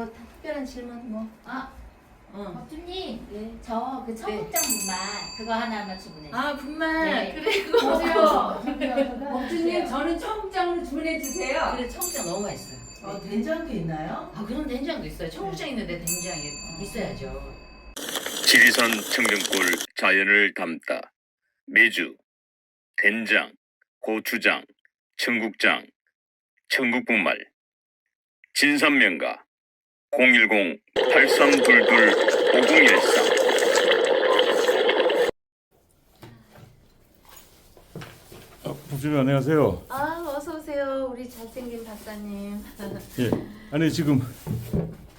뭐 특별한 질문 뭐? 법주님, 네. 저 그 청국장 분말 그거 하나만 주문해 주세요. 아 분말 네. 그래 그거 보세요. 법주님 저는 청국장으로 주문해 주세요. 그래 청국장 너무 맛있어요. 된장도 있나요? 아 그런 된장도 있어요. 청국장 있는데 된장이 있어야죠. 지리산 청정골 자연을 담다 메주, 된장, 고추장, 청국장, 청국분말 진산면가 010-8322-5013 법주님 안녕하세요. 아 어서 오세요 우리 잘생긴 박사님. 예, 아니 지금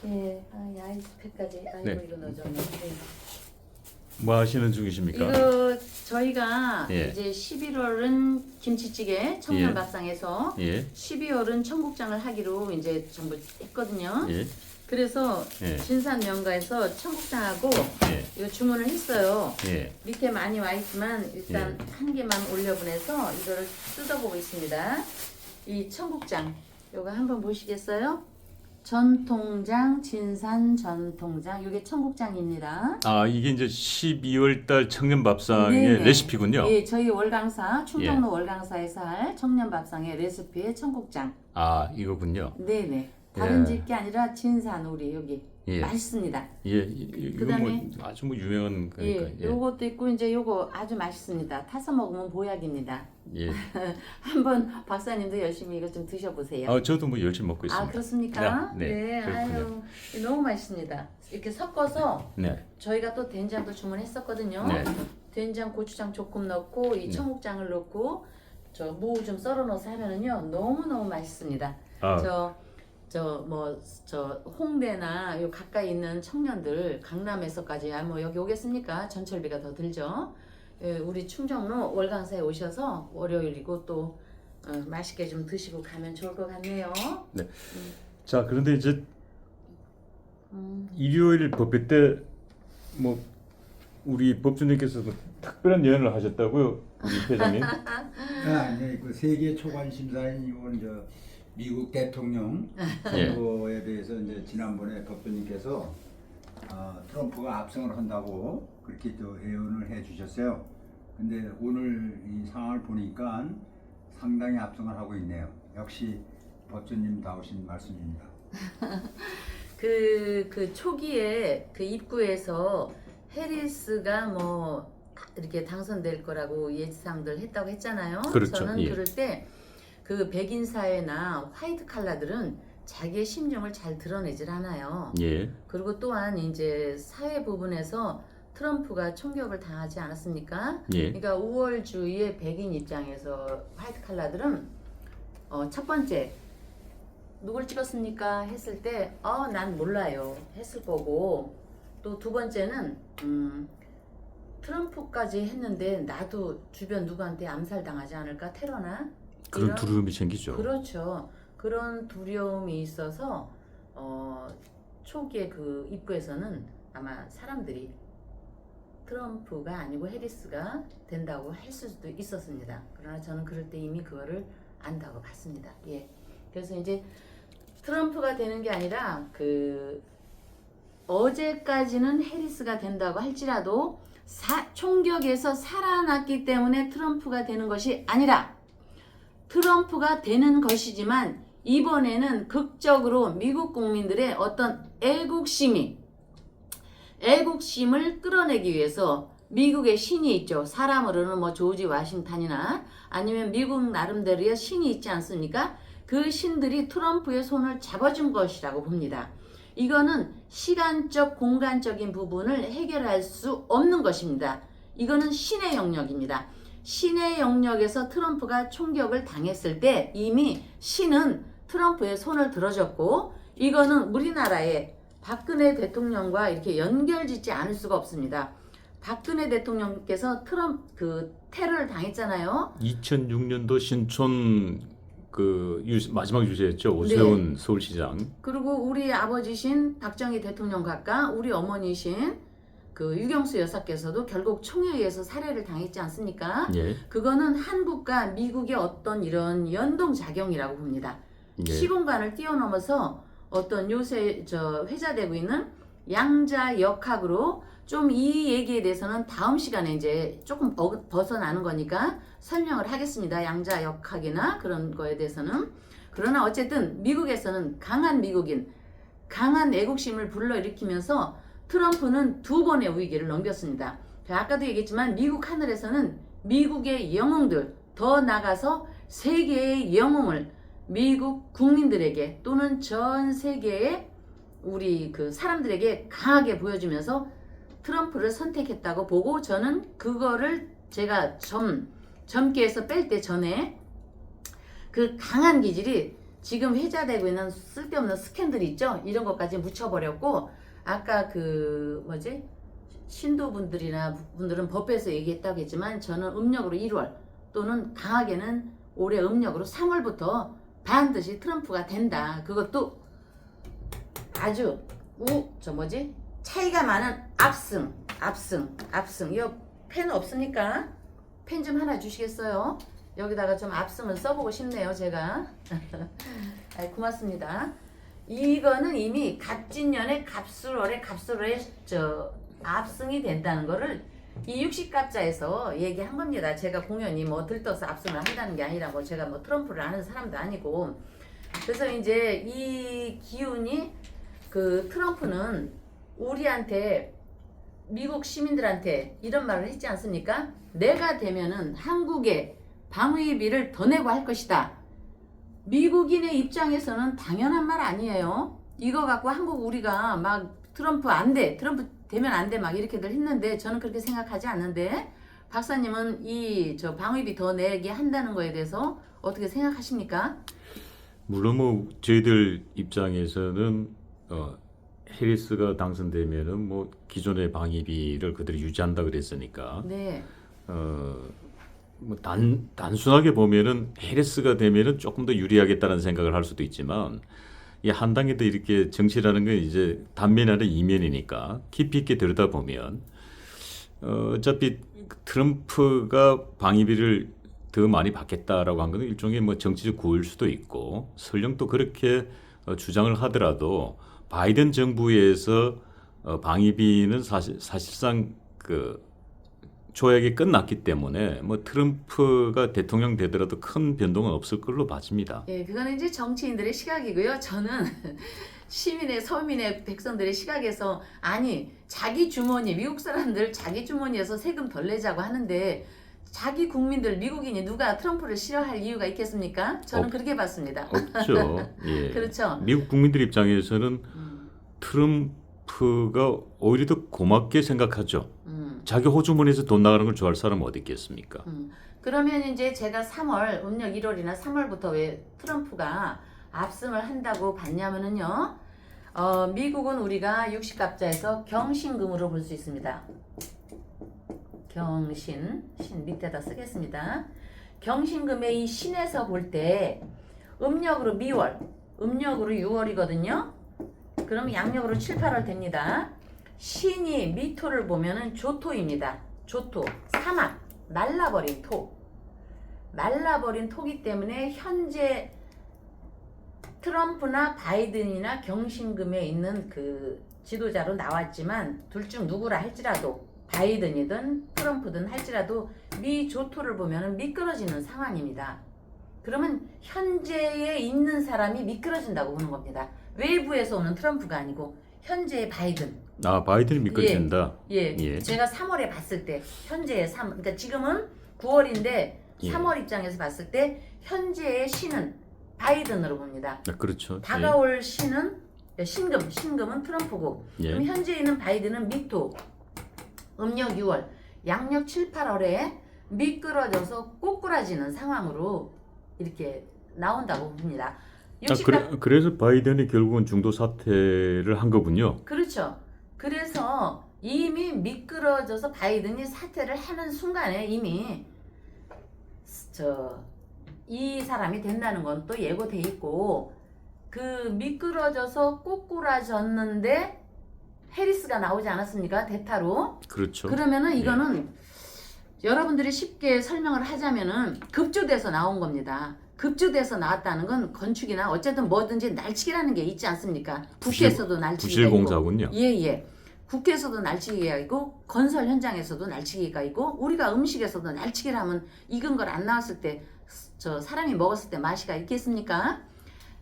예, 아 아이스팩까지 아이고 네. 이거 넣어줬네. 네. 뭐 하시는 중이십니까? 이거 저희가 예. 이제 11월은 김치찌개 청년밥상에서 예, 12월은 청국장을 하기로 이제 전부 했거든요. 예, 그래서 예. 진산 명가에서 청국장하고 예, 이거 주문을 했어요. 예. 밑에 많이 와 있지만 일단 한 개만 올려보내서 이거를 뜯어보고 있습니다. 이 청국장 요거 한번 보시겠어요? 전통장 진산 전통장 이게 청국장입니다. 아 이게 이제 12월 달 청년밥상의 네네. 레시피군요. 예, 저희 월강사 충정로 월강사에서 할 청년밥상의 레시피의 청국장. 아 이거군요. 네네. 다른 예. 집 게 아니라 진산 우리 여기 예. 맛있습니다. 예, 이거 뭐 그다음에 아주 뭐 유명한 거니까. 예, 요것도 있고 이제 요거 아주 맛있습니다. 타서 먹으면 보약입니다. 예. 한번 박사님도 열심히 이거 좀 드셔보세요. 아 저도 뭐 열심히 먹고 있습니다. 아 그렇습니까? 네, 그렇군요. 아유 너무 맛있습니다. 이렇게 섞어서 네, 저희가 또 된장도 주문했었거든요. 네. 된장, 고추장 조금 넣고 이 청국장을 넣고 저 무 좀 썰어 넣어서 하면은요 너무 너무 맛있습니다. 아, 저 홍대나 요 가까이 있는 청년들 강남에서까지 뭐 여기 오겠습니까? 전철비가 더 들죠. 예, 우리 충정로 월강사에 오셔서 월요일이고 또 맛있게 좀 드시고 가면 좋을 것 같네요. 자 그런데 이제 일요일 법회 때 뭐 우리 법주님께서 뭐 특별한 예언을 하셨다고요, 우리 회장님? 네, 그 세계 초관 심사인 이번 저 미국 대통령 예. 선거에 대해서 이제 지난번에 법조님께서 트럼프가 압승을 한다고 그렇게 또 예언을 해주셨어요. 근데 오늘 이 상황을 보니까 상당히 압승을 하고 있네요. 역시 법조님 다우신 말씀입니다. 그 초기에 그 입구에서 해리스가 뭐 이렇게 당선될 거라고 예상들 했다고 했잖아요. 그렇죠. 저는 예. 그럴 때 그 백인 사회나 화이트 칼라들은 자기의 심정을 잘 드러내질 않아요. 예, 그리고 또한 이제 사회 부분에서 트럼프가 총격을 당하지 않았습니까? 예. 그러니까 우월주의의 백인 입장에서 화이트 칼라들은 첫 번째 누굴 찍었습니까? 했을 때 난 몰라요 했을 거고 또 두 번째는 트럼프까지 했는데 나도 주변 누구한테 암살당하지 않을까 테러나 그런 이런 두려움이 생기죠. 그렇죠. 그런 두려움이 있어서 초기에 그 입구에서는 아마 사람들이 트럼프가 아니고 해리스가 된다고 할 수도 있었습니다. 그러나 저는 그럴 때 이미 그거를 안다고 봤습니다. 예. 그래서 이제 트럼프가 되는 게 아니라 그 어제까지는 해리스가 된다고 할지라도 총격에서 살아났기 때문에 트럼프가 되는 것이 아니라 트럼프가 되는 것이지만 이번에는 극적으로 미국 국민들의 어떤 애국심을 끌어내기 위해서 미국의 신이 있죠. 사람으로는 뭐 조지 워싱턴이나 아니면 미국 나름대로의 신이 있지 않습니까? 그 신들이 트럼프의 손을 잡아준 것이라고 봅니다. 이거는 시간적, 공간적인 부분을 해결할 수 없는 것입니다. 이거는 신의 영역입니다. 신의 영역에서 트럼프가 총격을 당했을 때 이미 신은 트럼프의 손을 들어줬고 이거는 우리나라의 박근혜 대통령과 이렇게 연결짓지 않을 수가 없습니다. 박근혜 대통령께서 그 테러를 당했잖아요. 2006년도 신촌 마지막 유죄였죠. 오세훈 서울시장. 그리고 우리 아버지신 박정희 대통령 각과 우리 어머니신 그 유경수 여사께서도 결국 총에 의해서 살해를 당했지 않습니까? 예. 그거는 한국과 미국의 어떤 이런 연동작용이라고 봅니다. 예. 시공간을 뛰어넘어서 어떤 요새 회자되고 있는 양자 역학으로 좀 이 얘기에 대해서는 다음 시간에 이제 조금 벗어나는 거니까 설명을 하겠습니다. 양자 역학이나 그런 거에 대해서는. 그러나 어쨌든 미국에서는 강한 미국인, 강한 애국심을 불러일으키면서 트럼프는 2번의 위기를 넘겼습니다. 아까도 얘기했지만 미국 하늘에서는 미국의 영웅들, 더 나가서 세계의 영웅을 미국 국민들에게 또는 전 세계의 우리 그 사람들에게 강하게 보여주면서 트럼프를 선택했다고 보고, 저는 그거를 제가 젊게에서 뺄 때 전에 그 강한 기질이 지금 회자되고 있는 쓸데없는 스캔들이 있죠. 이런 것까지 묻혀버렸고, 아까 신도분들이나 분들은 법에서 얘기했다고 했지만 저는 음력으로 1월 또는 강하게는 올해 음력으로 3월부터 반드시 트럼프가 된다. 그것도 아주 차이가 많은 압승. 이거 펜 없으니까 펜 좀 하나 주시겠어요? 여기다가 좀 압승을 써보고 싶네요, 제가. 고맙습니다. 이거는 이미 갑진년에 갑술월에 압승이 된다는 거를 이 60갑자에서 얘기한 겁니다. 제가 공연히 들떠서 압승을 한다는 게 아니라 제가 트럼프를 아는 사람도 아니고. 그래서 이제 이 기운이 그 트럼프는 우리한테, 미국 시민들한테 이런 말을 했지 않습니까? 내가 되면은 한국에 방위비를 더 내고 할 것이다. 미국인의 입장에서는 당연한 말 아니에요. 이거 갖고 한국 우리가 막 트럼프 안 돼, 트럼프 되면 안 돼, 막 이렇게들 했는데 저는 그렇게 생각하지 않는데, 박사님은 이 방위비 더 내게 한다는 거에 대해서 어떻게 생각하십니까? 물론 저희들 입장에서는 해리스가 당선되면은 기존의 방위비를 그대로 유지한다 그랬으니까. 네. 단순하게 보면은 해리스가 되면은 조금 더 유리하겠다는 생각을 할 수도 있지만, 이 한 단계 더 이렇게 정치라는 건 이제 단면 아래 이면이니까 깊이 있게 들여다보면 어차피 트럼프가 방위비를 더 많이 받겠다라고 한 건 일종의 정치적 구호일 수도 있고, 설령 또 그렇게 주장을 하더라도 바이든 정부에서 방위비는 사실상 조약이 끝났기 때문에 트럼프가 대통령 되더라도 큰 변동은 없을 걸로 봐집니다. 예, 그거는 이제 정치인들의 시각이고요. 저는 시민의, 서민의, 백성들의 시각에서, 아니 자기 주머니, 미국 사람들 자기 주머니에서 세금 덜 내자고 하는데 자기 국민들, 미국인이 누가 트럼프를 싫어할 이유가 있겠습니까? 저는 그렇게 봤습니다. 없죠. 예. 그렇죠. 미국 국민들 입장에서는 트럼프가 오히려 더 고맙게 생각하죠. 자기 호주머니에서 돈 나가는 걸 좋아할 사람은 어디 있겠습니까? 그러면 이제 제가 3월, 음력 1월이나 3월부터 왜 트럼프가 압승을 한다고 봤냐면은요, 미국은 우리가 60갑자에서 경신금으로 볼 수 있습니다. 신 밑에다 쓰겠습니다. 경신금의 이 신에서 볼 때 음력으로 미월, 음력으로 6월이거든요. 그럼 양력으로 7, 8월 됩니다. 신이 미토를 보면은 조토입니다. 조토, 사막, 말라버린 토. 말라버린 토기 때문에 현재 트럼프나 바이든이나 경신금에 있는 그 지도자로 나왔지만, 둘 중 누구라 할지라도, 바이든이든 트럼프든 할지라도 미 조토를 보면은 미끄러지는 상황입니다. 그러면 현재에 있는 사람이 미끄러진다고 보는 겁니다. 외부에서 오는 트럼프가 아니고 현재의 바이든. 바이든이 미끄러진다. 예. 제가 3월에 봤을 때 현재의 그러니까 지금은 9월인데 3월 입장에서 봤을 때 현재의 신은 바이든으로 봅니다. 그렇죠. 다가올 신은 신금은 트럼프고, 그럼 현재 있는 바이든은 미토, 음력 6월, 양력 7, 8월에 미끄러져서 꼬꾸라지는 상황으로 이렇게 나온다고 봅니다. 그래서 바이든이 결국은 중도 사퇴를 한 거군요. 그렇죠. 그래서 이미 미끄러져서 바이든이 사퇴를 하는 순간에 이미 이 사람이 된다는 건 또 예고돼 있고, 그 미끄러져서 꼬꾸라졌는데 해리스가 나오지 않았습니까? 대타로. 그렇죠. 그러면은 이거는 여러분들이 쉽게 설명을 하자면은 급조돼서 나온 겁니다. 급주돼서 나왔다는 건 건축이나 어쨌든 뭐든지 날치기라는 게 있지 않습니까? 국회에서도 날치기가 있고. 부실공사군요. 예예. 국회에서도 날치기가 있고 건설 현장에서도 날치기가 있고 우리가 음식에서도 날치기를 하면 익은 걸 안 나왔을 때 저 사람이 먹었을 때 맛이가 있겠습니까?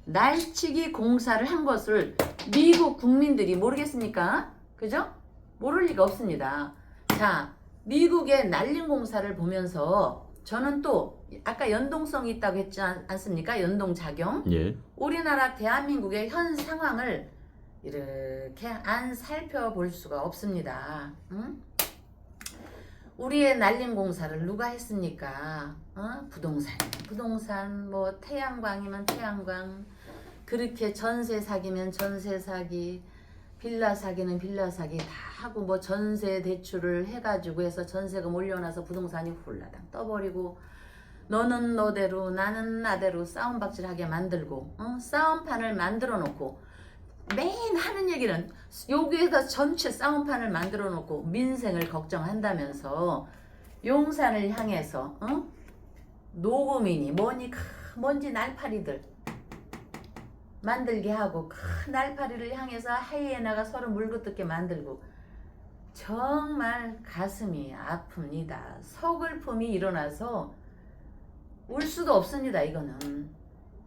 날치기 공사를 한 것을 미국 국민들이 모르겠습니까? 그죠? 모를 리가 없습니다. 자, 미국의 날림 공사를 보면서 저는 또 아까 연동성이 있다고 했지 않습니까? 연동작용. 예. 우리나라 대한민국의 현 상황을 이렇게 안 살펴볼 수가 없습니다. 응? 우리의 날림 공사를 누가 했습니까? 부동산 뭐 태양광이면 태양광, 그렇게 전세 사기면 전세 사기, 빌라 사기는 빌라 사기 다 하고 뭐 전세 대출을 해가지고 해서 전세금 올려놔서 부동산이 훌라당 떠버리고 너는 너대로 나는 나대로 싸움박질하게 만들고 싸움판을 만들어 놓고 매일 하는 얘기는 여기에다 전체 싸움판을 만들어 놓고 민생을 걱정한다면서 용산을 향해서 노고민이 뭔지 날파리들 만들게 하고 큰 날파리를 향해서 하이에나가 서로 물고뜯게 만들고 정말 가슴이 아픕니다. 서글픔이 일어나서 울 수도 없습니다. 이거는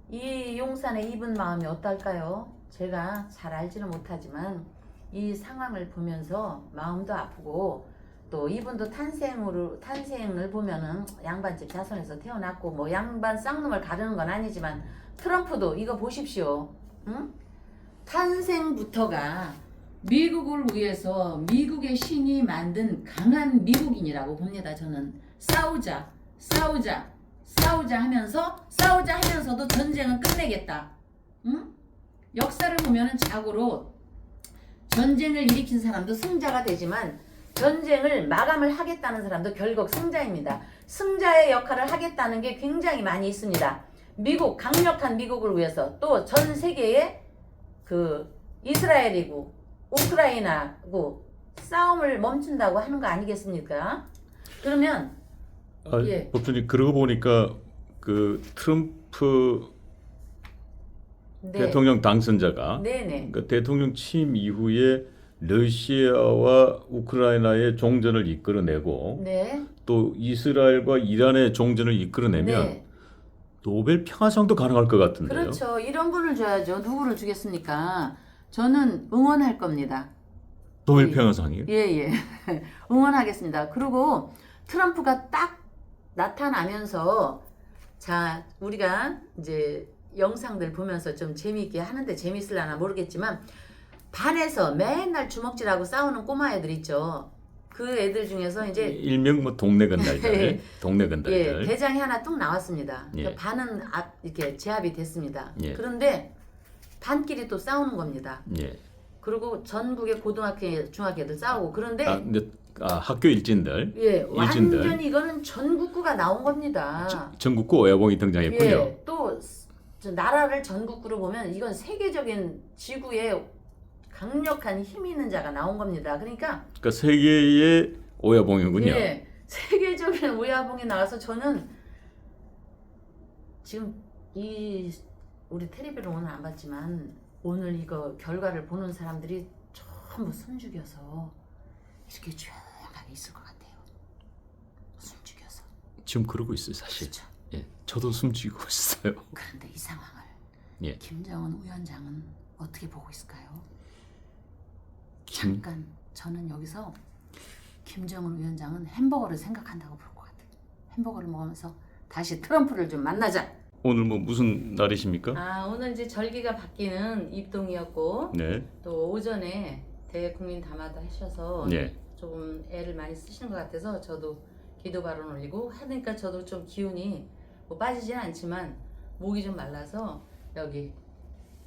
이 용산에 입은 마음이 어떨까요? 제가 잘 알지는 못하지만 이 상황을 보면서 마음도 아프고 또 이분도 탄생을 보면은 양반집 자손에서 태어났고 뭐 양반 쌍놈을 가르는 건 아니지만 트럼프도 이거 보십시오. 응? 탄생부터가 미국을 위해서 미국의 신이 만든 강한 미국인이라고 봅니다. 저는 싸우자 하면서도 전쟁은 끝내겠다. 응? 역사를 보면은 자고로 전쟁을 일으킨 사람도 승자가 되지만 전쟁을 마감을 하겠다는 사람도 결국 승자입니다. 승자의 역할을 하겠다는 게 굉장히 많이 있습니다. 미국, 강력한 미국을 위해서 또 전 세계에 그 이스라엘이고 우크라이나고 싸움을 멈춘다고 하는 거 아니겠습니까? 그러면 예. 법조님 그러고 보니까 그 트럼프 네. 대통령 당선자가 네네. 그러니까 대통령 취임 이후에 러시아와 우크라이나의 종전을 이끌어내고 네. 또 이스라엘과 이란의 종전을 이끌어내면 네. 노벨 평화상도 가능할 것 같은데요. 그렇죠. 이런 분을 줘야죠. 누구를 주겠습니까? 저는 응원할 겁니다. 노벨 평화상이요? 예. 응원하겠습니다. 그리고 트럼프가 딱 나타나면서 자, 우리가 이제 영상들 보면서 좀 재미있게 하는데 재미있을라나 모르겠지만 반에서 맨날 주먹질하고 싸우는 꼬마애들 있죠. 그 애들 중에서 이제 일명 뭐 동네 건달들, 동네 건달들. 예, 대장이 하나 뚝 나왔습니다. 예. 그러니까 반은 이렇게 제압이 됐습니다. 예. 그런데 반끼리 또 싸우는 겁니다. 예. 그리고 전국의 고등학교, 중학교들 싸우고 그런데 근데 학교 일진들, 예, 일진들. 완전히 이거는 전국구가 나온 겁니다. 전국구 오야봉이 등장했군요. 예, 또 저 나라를 전국구로 보면 이건 세계적인 지구에 강력한 힘이 있는 자가 나온 겁니다. 그러니까 세계의 오야봉이군요. 예, 세계적인 오야봉이 나와서 저는 지금 우리 텔레비를 오늘 안 봤지만 오늘 이거 결과를 보는 사람들이 전부 숨죽여서 이렇게 조용하게 있을 것 같아요. 숨죽여서. 지금 그러고 있어요, 사실. 그렇죠. 예, 저도 숨죽이고 있어요. 그런데 이 상황을 예. 김정은 위원장은 어떻게 보고 있을까요? 잠깐 저는 여기서 김정은 위원장은 햄버거를 생각한다고 볼 것 같아요. 햄버거를 먹으면서 다시 트럼프를 좀 만나자. 오늘 뭐 무슨 날이십니까? 오늘 이제 절기가 바뀌는 입동이었고 네. 또 오전에 대국민 담화도 하셔서 네. 조금 애를 많이 쓰시는 것 같아서 저도 기도 발언 올리고 하니까 저도 좀 기운이 뭐 빠지진 않지만 목이 좀 말라서 여기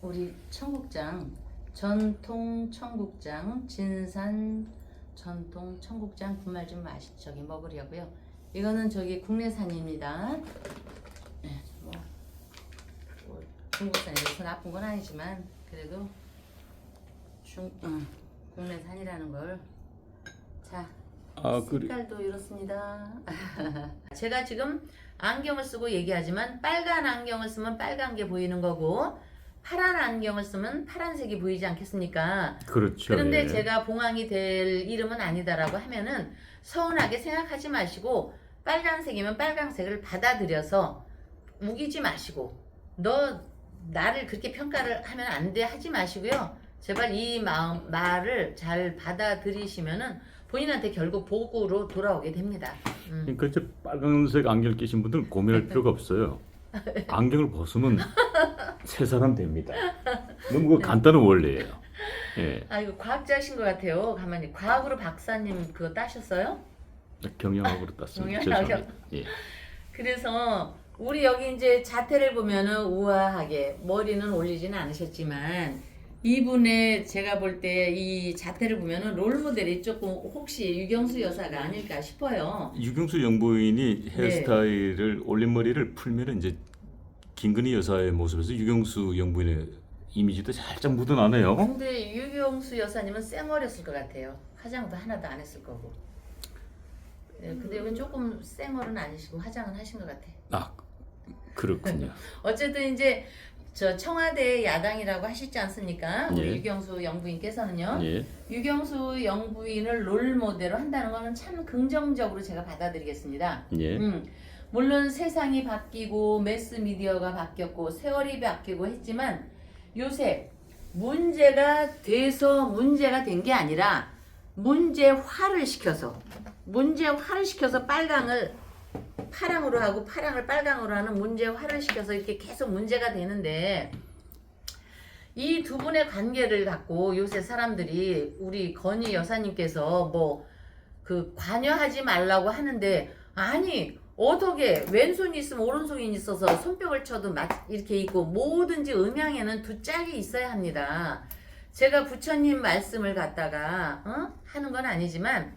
우리 청국장 전통 청국장 진산 전통 청국장 분말 좀 저기 먹으려고요. 이거는 저기 국내산입니다. 네, 뭐 중국산이라서 나쁜 건 아니지만 그래도 국내산이라는 걸 자. 색깔도 이렇습니다. 제가 지금 안경을 쓰고 얘기하지만 빨간 안경을 쓰면 빨간 게 보이는 거고 파란 안경을 쓰면 파란색이 보이지 않겠습니까? 그렇죠. 그런데 예. 제가 봉황이 될 이름은 아니다라고 하면은 서운하게 생각하지 마시고 빨간색이면 빨간색을 받아들여서 우기지 마시고 너 나를 그렇게 평가를 하면 안 돼 하지 마시고요. 제발 이 말을 잘 받아들이시면은 본인한테 결국 복으로 돌아오게 됩니다. 그러니까 이제 빨간색 안경 끼신 분들은 고민할 필요가 없어요. 안경을 벗으면 새 사람 됩니다. 너무 그 간단한 원리예요. 예. 아 이거 과학자신 것 같아요. 가만히 과학으로 박사님 그거 따셨어요? 경영학으로 땄습니다. 경영학이요? 죄송합니다. 예. 그래서 우리 여기 이제 자태를 보면은 우아하게 머리는 올리지는 않으셨지만 이분의 제가 볼 때 이 자태를 보면은 롤 모델이 조금 혹시 유경수 여사가 아닐까 싶어요. 유경수 영부인이 헤어스타일을 올린 머리를 풀면은 이제 김건희 여사의 모습에서 유경수 영부인의 이미지도 살짝 묻어나네요. 근데 유경수 여사님은 쌩얼이었을 것 같아요. 화장도 하나도 안 했을 거고. 네, 근데 여기 조금 쌩얼은 아니시고 화장은 하신 것 같아. 아 그렇군요. 어쨌든 이제 저 청와대 야당이라고 하시지 않습니까? 우리 예. 유경수 영부인께서는요. 예. 유경수 영부인을 롤 모델로 한다는 거는 참 긍정적으로 제가 받아들이겠습니다. 예. 물론 세상이 바뀌고 매스미디어가 바뀌었고 세월이 바뀌고 했지만 요새 문제가 돼서 문제가 된 게 아니라 문제화를 시켜서 빨강을 파랑으로 하고 파랑을 빨강으로 하는 문제화를 시켜서 이렇게 계속 문제가 되는데 이 두 분의 관계를 갖고 요새 사람들이 우리 건희 여사님께서 뭐 그 관여하지 말라고 하는데 아니 어떻게 왼손이 있으면 오른손이 있어서 손뼉을 쳐도 이렇게 있고 뭐든지 음양에는 두 짝이 있어야 합니다. 제가 부처님 말씀을 갖다가 하는 건 아니지만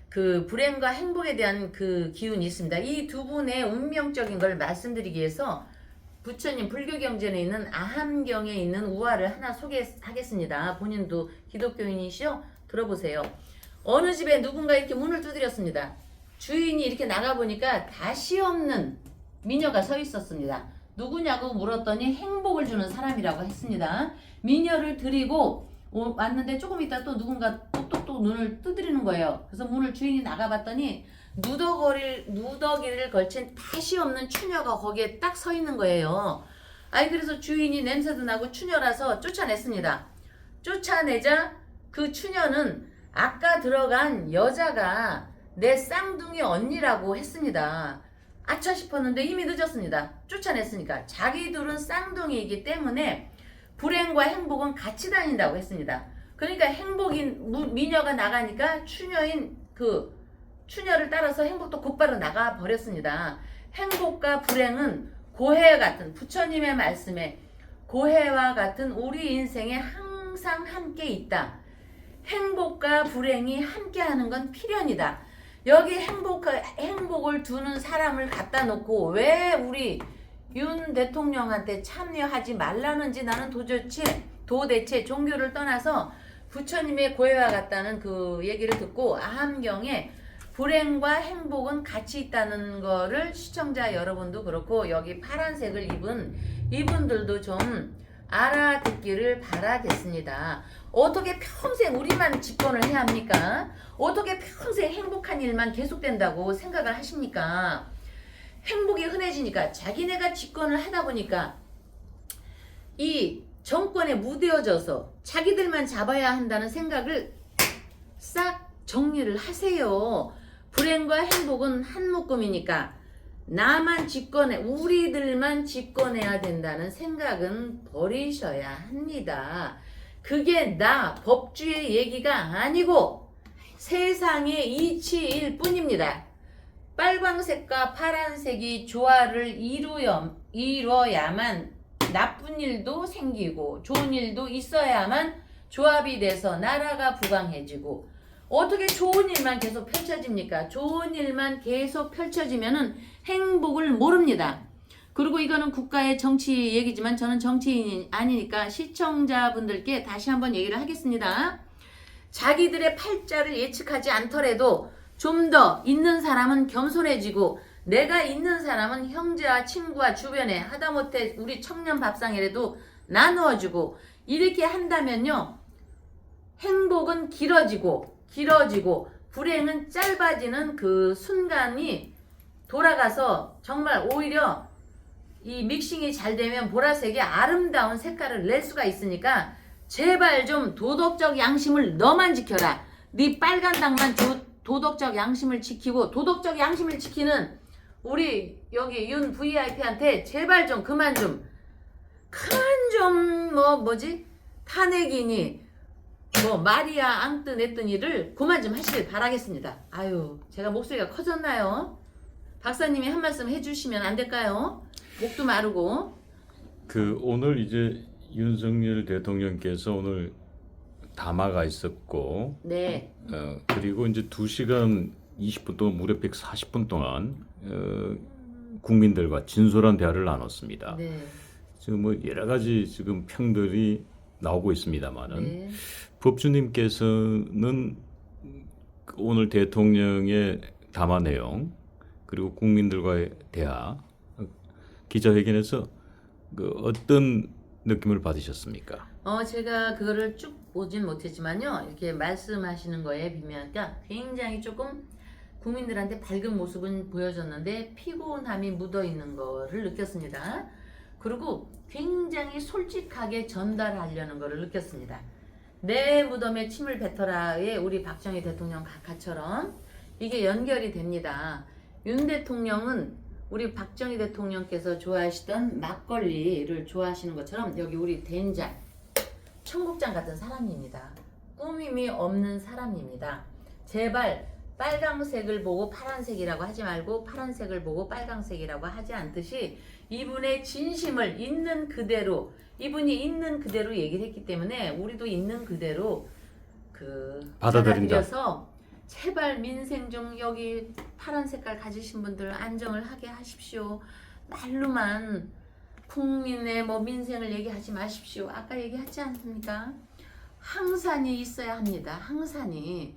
그 불행과 행복에 대한 그 기운이 있습니다. 이 두 분의 운명적인 걸 말씀드리기 위해서 부처님 불교경전에 있는 아함경에 있는 우화를 하나 소개하겠습니다. 본인도 기독교인이시죠? 들어보세요. 어느 집에 누군가 이렇게 문을 두드렸습니다. 주인이 이렇게 나가보니까 다시 없는 미녀가 서 있었습니다. 누구냐고 물었더니 행복을 주는 사람이라고 했습니다. 미녀를 드리고 왔는데 조금 있다 또 누군가 똑똑똑 눈을 두드리는 거예요. 그래서 문을 주인이 나가봤더니 누더기를 걸친 다시 없는 추녀가 거기에 딱 서 있는 거예요. 아이 그래서 주인이 냄새도 나고 추녀라서 쫓아냈습니다. 쫓아내자 그 추녀는 아까 들어간 여자가 내 쌍둥이 언니라고 했습니다. 아차 싶었는데 이미 늦었습니다. 쫓아냈으니까. 자기들은 쌍둥이이기 때문에 불행과 행복은 같이 다닌다고 했습니다. 그러니까 행복인 미녀가 나가니까 추녀인 그 추녀를 따라서 행복도 곧바로 나가 버렸습니다. 행복과 불행은 고해 같은 부처님의 말씀에 고해와 같은 우리 인생에 항상 함께 있다. 행복과 불행이 함께하는 건 필연이다. 여기 행복을 두는 사람을 갖다 놓고 왜 우리 윤 대통령한테 참여하지 말라는지 나는 도대체 종교를 떠나서 부처님의 고해와 같다는 그 얘기를 듣고 아함경에 불행과 행복은 같이 있다는 거를 시청자 여러분도 그렇고 여기 파란색을 입은 이분들도 좀 알아듣기를 바라겠습니다. 어떻게 평생 우리만 집권을 해야 합니까? 어떻게 평생 행복한 일만 계속된다고 생각을 하십니까? 행복이 흔해지니까 자기네가 집권을 하다 보니까 이 정권에 무뎌져서 자기들만 잡아야 한다는 생각을 싹 정리를 하세요. 불행과 행복은 한 묶음이니까 나만 집권해, 우리들만 집권해야 된다는 생각은 버리셔야 합니다. 그게 법주의 얘기가 아니고 세상의 이치일 뿐입니다. 빨강색과 파란색이 조화를 이루어야만 나쁜 일도 생기고 좋은 일도 있어야만 조합이 돼서 나라가 부강해지고 어떻게 좋은 일만 계속 펼쳐집니까? 좋은 일만 계속 펼쳐지면은 행복을 모릅니다. 그리고 이거는 국가의 정치 얘기지만 저는 정치인이 아니니까 시청자분들께 다시 한번 얘기를 하겠습니다. 자기들의 팔자를 예측하지 않더라도 좀 더 있는 사람은 겸손해지고 내가 있는 사람은 형제와 친구와 주변에 하다못해 우리 청년 밥상이라도 나누어주고 이렇게 한다면요. 행복은 길어지고 불행은 짧아지는 그 순간이 돌아가서 정말 오히려 이 믹싱이 잘 되면 보라색의 아름다운 색깔을 낼 수가 있으니까 제발 좀 도덕적 양심을 너만 지켜라. 네 빨간 당만 도덕적 양심을 지키고 도덕적 양심을 지키는 우리 여기 윤 VIP한테 제발 좀 그만 좀 탄핵이니 마리아 앙뜨냈더니를 그만 좀 하시길 바라겠습니다. 아유, 제가 목소리가 커졌나요? 박사님이 한 말씀 해주시면 안 될까요? 목도 마르고. 오늘 이제 윤석열 대통령께서 오늘 담화가 있었고, 네. 그리고 이제 2시간 20분 동안 무려 140분 동안 국민들과 진솔한 대화를 나눴습니다. 네. 지금 여러 가지 지금 평들이 나오고 있습니다만은 네. 법주님께서는 오늘 대통령의 담화 내용 그리고 국민들과의 대화 기자회견에서 어떤 느낌을 받으셨습니까? 제가 그거를 쭉 보진 못했지만요. 이렇게 말씀하시는 거에 비하니까 굉장히 조금 국민들한테 밝은 모습은 보여줬는데 피곤함이 묻어있는 거를 느꼈습니다. 그리고 굉장히 솔직하게 전달하려는 거를 느꼈습니다. 내 무덤에 침을 뱉어라의 우리 박정희 대통령 각하처럼 이게 연결이 됩니다. 윤 대통령은 우리 박정희 대통령께서 좋아하시던 막걸리를 좋아하시는 것처럼 여기 우리 된장, 청국장 같은 사람입니다. 꾸밈이 없는 사람입니다. 제발 빨강색을 보고 파란색이라고 하지 말고 파란색을 보고 빨강색이라고 하지 않듯이 이분의 진심을 있는 그대로 이분이 있는 그대로 얘기를 했기 때문에 우리도 있는 그대로 받아들인다. 받아들여서 제발 민생 중 여기 파란 색깔 가지신 분들 안정을 하게 하십시오. 말로만 국민의 민생을 얘기하지 마십시오. 아까 얘기하지 않습니까? 항산이 있어야 합니다. 항산이.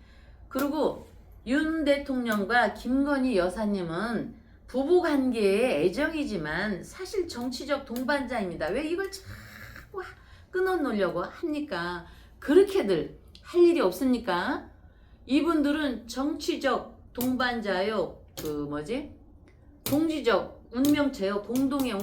그리고 윤 대통령과 김건희 여사님은 부부관계의 애정이지만 사실 정치적 동반자입니다. 왜 이걸 자꾸 끊어놓으려고 합니까? 그렇게들 할 일이 없습니까? 이분들은 정치적 동반자요. 동지적 운명체요. 공동의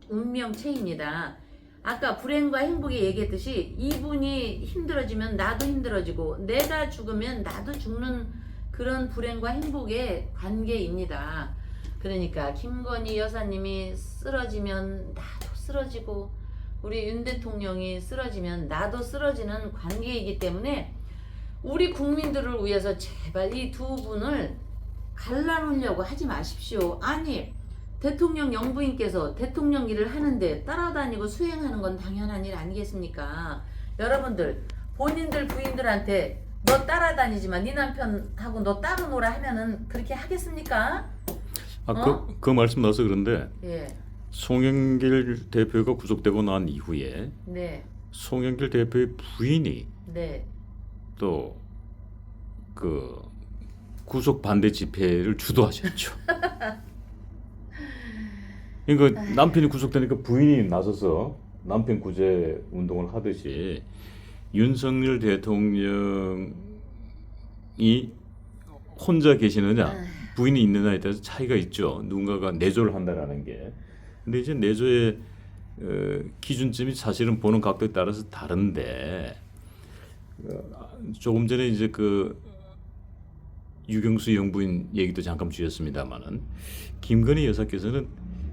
운명체입니다. 아까 불행과 행복에 얘기했듯이 이분이 힘들어지면 나도 힘들어지고 내가 죽으면 나도 죽는 그런 불행과 행복의 관계입니다. 그러니까 김건희 여사님이 쓰러지면 나도 쓰러지고 우리 윤 대통령이 쓰러지면 나도 쓰러지는 관계이기 때문에 우리 국민들을 위해서 제발 이 두 분을 갈라놓으려고 하지 마십시오. 아니 대통령 영부인께서 대통령 일을 하는데 따라다니고 수행하는 건 당연한 일 아니겠습니까? 여러분들 본인들 부인들한테 너 따라다니지만 네 남편하고 너 따로 놀아 하면은 그렇게 하겠습니까? 그 말씀 나서 그런데 예. 송영길 대표가 구속되고 난 이후에 네. 송영길 대표의 부인이 네. 또 구속 반대 집회를 주도하셨죠. 그러니까 남편이 구속되니까 부인이 나서서 남편 구제 운동을 하듯이 윤석열 대통령이 혼자 계시느냐 부인이 있느냐에 따라서 차이가 있죠. 누군가가 내조를 한다라는 게. 근데 이제 내조의 기준점이 사실은 보는 각도에 따라서 다른데 조금 전에 이제 유경수 영부인 얘기도 잠깐 주셨습니다만은 김건희 여사께서는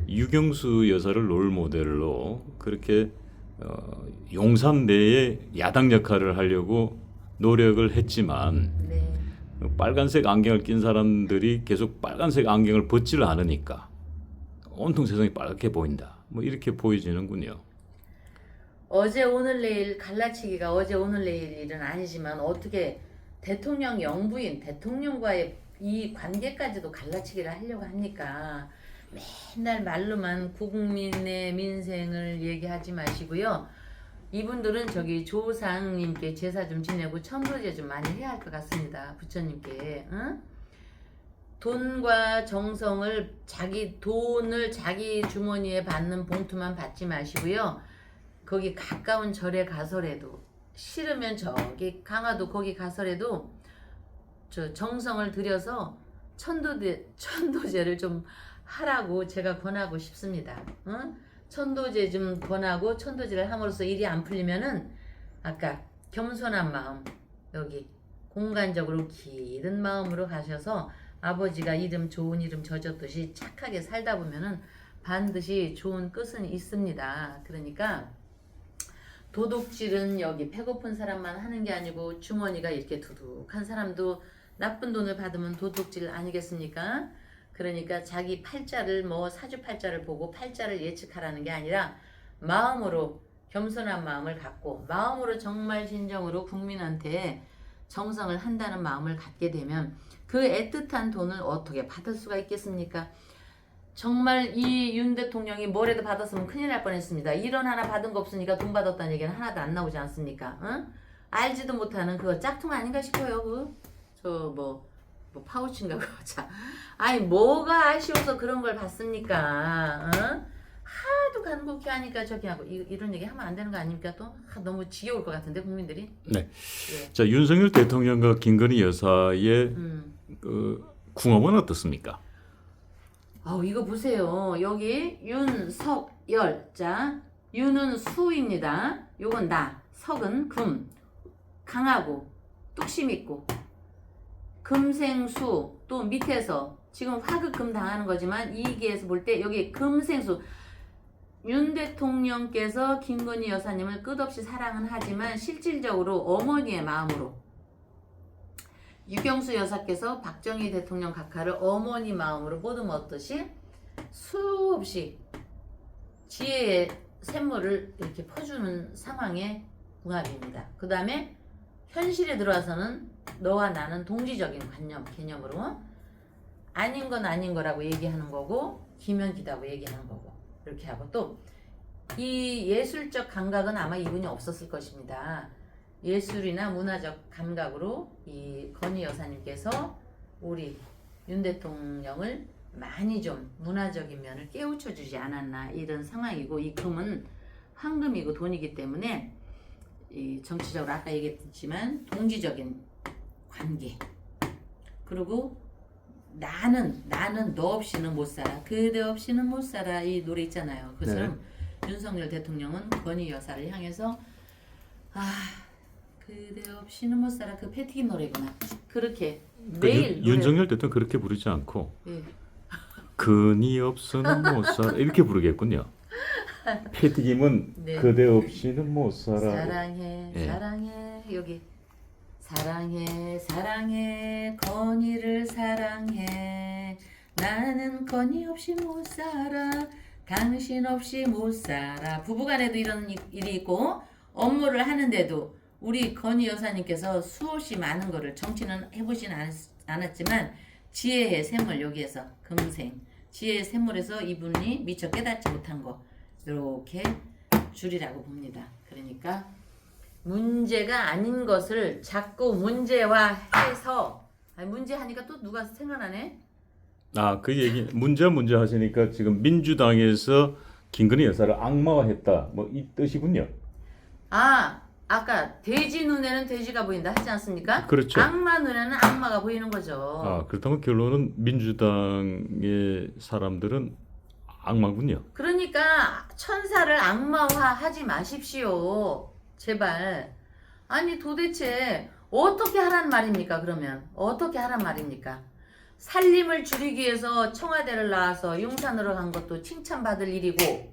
유경수 여사를 롤 모델로 그렇게 용산 내에 야당 역할을 하려고 노력을 했지만 네. 빨간색 안경을 낀 사람들이 계속 빨간색 안경을 벗지를 않으니까 온통 세상이 빨갛게 보인다. 이렇게 보여지는군요. 어제 오늘 내일 갈라치기가 어제 오늘 내일 일은 아니지만 어떻게 대통령 영부인 대통령과의 이 관계까지도 갈라치기를 하려고 합니까? 맨날 말로만 국민의 민생을 얘기하지 마시고요. 이분들은 조상님께 제사 좀 지내고 천도제 좀 많이 해야 할 것 같습니다. 부처님께. 응? 돈과 정성을 자기 돈을 자기 주머니에 받는 봉투만 받지 마시고요. 거기 가까운 절에 가서라도 싫으면 저기 강화도 거기 가서라도 저 정성을 들여서 천도제를 좀 하라고 제가 권하고 싶습니다. 응? 천도제 좀 권하고 천도제를 함으로써 일이 안 풀리면은 아까 겸손한 마음 여기 공간적으로 기른 마음으로 가셔서 아버지가 이름 좋은 이름 져줬듯이 착하게 살다 보면은 반드시 좋은 끝은 있습니다. 그러니까 도둑질은 여기 배고픈 사람만 하는 게 아니고 주머니가 이렇게 두둑한 사람도 나쁜 돈을 받으면 도둑질 아니겠습니까? 그러니까 자기 팔자를 뭐 사주팔자를 보고 팔자를 예측하라는 게 아니라 마음으로 겸손한 마음을 갖고 마음으로 정말 진정으로 국민한테 정성을 한다는 마음을 갖게 되면 그 애틋한 돈을 어떻게 받을 수가 있겠습니까? 정말 이 윤 대통령이 뭐라도 받았으면 큰일 날 뻔했습니다. 1원 하나 받은 거 없으니까 돈 받았다는 얘기는 하나도 안 나오지 않습니까? 응? 알지도 못하는 그거 짝퉁 아닌가 싶어요. 뭐 파우치인가 그거 자. 아니 뭐가 아쉬워서 그런 걸 받습니까? 응? 하도 간곡히 하니까 저기 하고 이런 얘기 하면 안 되는 거 아닙니까? 또 너무 지겨울 것 같은데 국민들이. 네. 예. 자, 윤석열 대통령과 김건희 여사의 궁합은 어떻습니까? 이거 보세요. 여기 윤석열 자 윤은 수입니다. 요건 나, 석은 금, 강하고 뚝심 있고 금생수 또 밑에서 지금 화극금 당하는 거지만 이기에서 볼 때 여기 금생수 윤 대통령께서 김건희 여사님을 끝없이 사랑은 하지만 실질적으로 어머니의 마음으로 유경수 여사께서 박정희 대통령 각하를 어머니 마음으로 보듬었듯이 수없이 지혜의 샘물을 이렇게 퍼주는 상황의 궁합입니다. 그 다음에 현실에 들어와서는 너와 나는 동지적인 개념으로 아닌 건 아닌 거라고 얘기하는 거고 기면 기다고 얘기하는 거고 이렇게 하고 또 이 예술적 감각은 아마 이분이 없었을 것입니다. 예술이나 문화적 감각으로 이 건희 여사님께서 우리 윤 대통령을 많이 좀 문화적인 면을 깨우쳐 주지 않았나 이런 상황이고 이 금은 황금이고 돈이기 때문에 이 정치적으로 아까 얘기했지만 동지적인 관계 그리고 나는 너 없이는 못 살아 그대 없이는 못 살아 이 노래 있잖아요. 그처럼 윤석열 대통령은 건희 여사를 향해서 그대 없이는 못 살아 그 패티김 노래구나 그렇게 매일 윤석열 대통령 그렇게 부르지 않고 예. 근이 없으면 못 살아 이렇게 부르겠군요. 패티김은 네. 그대 없이는 못 살아. 사랑해 예. 사랑해 여기 사랑해 사랑해 건희를 사랑해 나는 건희 없이 못 살아 당신 없이 못 살아 부부간에도 이런 일이 있고 업무를 하는데도 우리 건희 여사님께서 수없이 많은 거를 정치는 해보진 않았지만 지혜의 샘물 여기에서 금생 지혜의 샘물에서 이분이 미처 깨닫지 못한 거 이렇게 줄이라고 봅니다. 그러니까 문제가 아닌 것을 자꾸 문제화해서 문제하니까 또 누가 생각나네? 그 얘기 문제 하시니까 지금 민주당에서 김건희 여사를 악마화했다 뭐 이 뜻이군요. 아까 돼지 눈에는 돼지가 보인다 하지 않습니까? 그렇죠. 악마 눈에는 악마가 보이는 거죠. 그렇다면 결론은 민주당의 사람들은 악마군요. 그러니까 천사를 악마화하지 마십시오. 제발. 아니 도대체 어떻게 하란 말입니까? 그러면 어떻게 하란 말입니까? 살림을 줄이기 위해서 청와대를 나와서 용산으로 간 것도 칭찬받을 일이고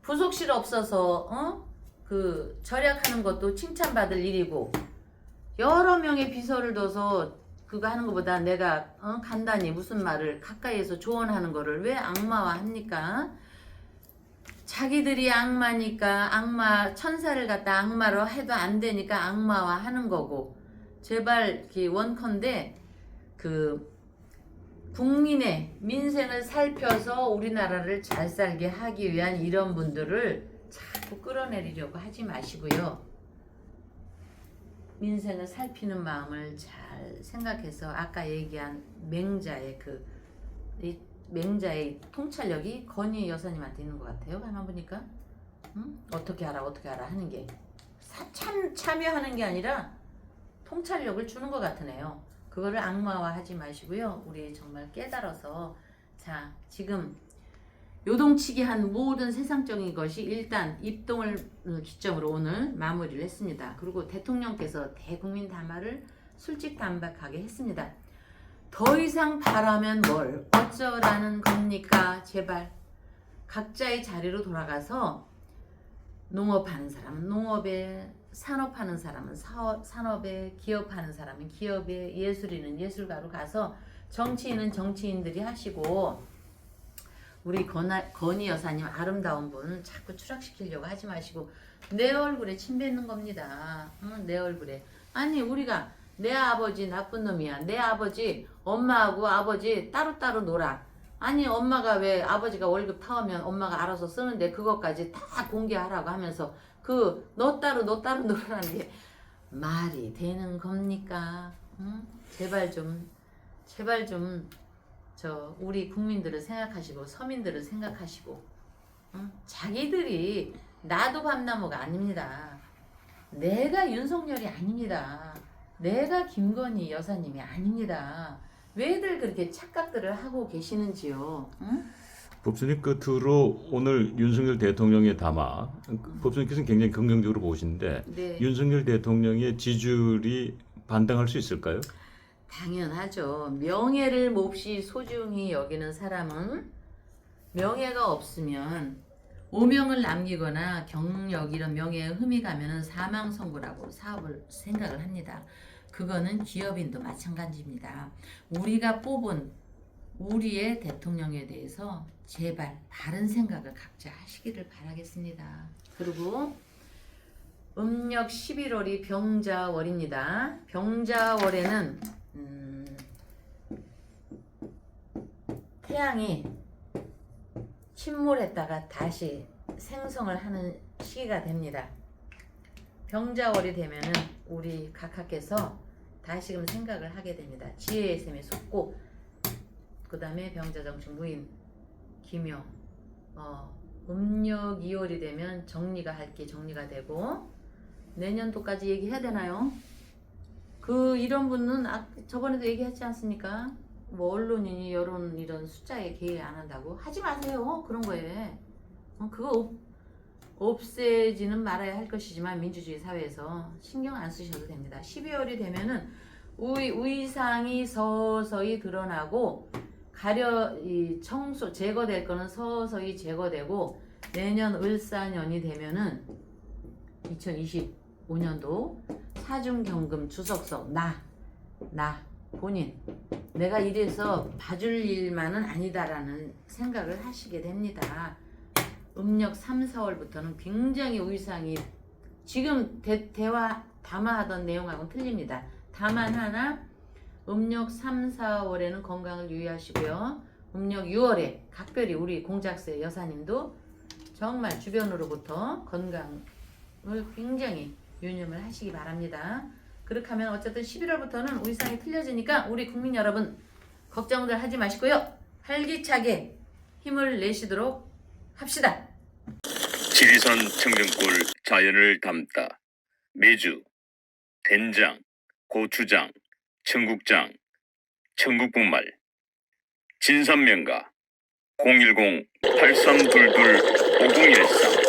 부속실 없어서 그 절약하는 것도 칭찬받을 일이고 여러 명의 비서를 둬서 그거 하는 것보다 내가 간단히 무슨 말을 가까이에서 조언하는 거를 왜 악마화합니까? 자기들이 악마니까 악마 천사를 갖다 악마로 해도 안 되니까 악마화하는 거고 제발 원컨대 그 국민의 민생을 살펴서 우리나라를 잘 살게 하기 위한 이런 분들을 자꾸 끌어내리려고 하지 마시고요. 민생을 살피는 마음을 잘 생각해서 아까 얘기한 맹자의 이 맹자의 통찰력이 건희 여사님한테 있는 것 같아요. 가만 보니까 어떻게 알아 하는 게 참여하는 게 아니라 통찰력을 주는 것 같으네요. 그거를 악마화하지 마시고요. 우리 정말 깨달아서 자 지금 요동치게 한 모든 세상적인 것이 일단 입동을 기점으로 오늘 마무리를 했습니다. 그리고 대통령께서 대국민 담화를 솔직담백하게 했습니다. 더 이상 바라면 뭘 어쩌라는 겁니까? 제발 각자의 자리로 돌아가서 농업하는 사람은 농업에, 산업하는 사람은 산업에, 기업하는 사람은 기업에, 예술인은 예술가로 가서 정치인은 정치인들이 하시고 우리 건희 여사님 아름다운 분 자꾸 추락시키려고 하지 마시고 내 얼굴에 침 뱉는 겁니다. 내 얼굴에. 아니 우리가 내 아버지 나쁜 놈이야. 내 아버지 엄마하고 아버지 따로따로 놀아. 아니 엄마가 왜 아버지가 월급 타오면 엄마가 알아서 쓰는데 그것까지 다 공개하라고 하면서 너 따로 놀으라는 게 말이 되는 겁니까? 제발 좀 우리 국민들을 생각하시고 서민들을 생각하시고 자기들이 나도 밤나무가 아닙니다. 내가 윤석열이 아닙니다. 내가 김건희 여사님이 아닙니다. 왜들 그렇게 착각들을 하고 계시는지요? 법수님 끝으로 오늘 윤석열 대통령의 담화 법수님께서는 굉장히 긍정적으로 보시는데 네. 윤석열 대통령의 지지율이 반등할 수 있을까요? 당연하죠. 명예를 몹시 소중히 여기는 사람은 명예가 없으면 오명을 남기거나 경력 이런 명예에 흠이 가면은 사망 선고라고 사업을 생각을 합니다. 그거는 기업인도 마찬가지입니다. 우리가 뽑은 우리의 대통령에 대해서 제발 바른 생각을 각자 하시기를 바라겠습니다. 그리고 음력 11월이 병자월입니다. 병자월에는 태양이 침몰했다가 다시 생성을 하는 시기가 됩니다. 병자월이 되면은 우리 각하께서 다시금 생각을 하게 됩니다. 지혜의 셈에 속고 그 다음에 병자정신 무인 기묘 음력 2월이 되면 정리가 할 게 정리가 되고 내년도까지 얘기해야 되나요? 이런 분은 저번에도 얘기했지 않습니까? 뭐 언론이니 여론 이런 숫자에 개의 안 한다고 하지 마세요. 그런 거에 그거 없애지는 말아야 할 것이지만 민주주의 사회에서 신경 안 쓰셔도 됩니다. 12월이 되면은 의상이 서서히 드러나고 청소 제거될 거는 서서히 제거되고 내년 을사년이 되면은 2025년도 사중경금 주석서 나 본인 내가 이래서 봐줄 일만은 아니다라는 생각을 하시게 됩니다. 음력 3, 4월부터는 굉장히 의상이 지금 대화 담화하던 내용하고는 틀립니다. 다만 하나 음력 3, 4월에는 건강을 유의하시고요. 음력 6월에 각별히 우리 공작새 여사님도 정말 주변으로부터 건강을 굉장히 유념을 하시기 바랍니다. 그렇게 하면 어쨌든 11월부터는 의상이 틀려지니까 우리 국민 여러분 걱정들 하지 마시고요. 활기차게 힘을 내시도록 합시다. 지리산 청정골 자연을 담다. 매주 된장, 고추장, 청국장, 청국분말 진산명가 010-8322-5013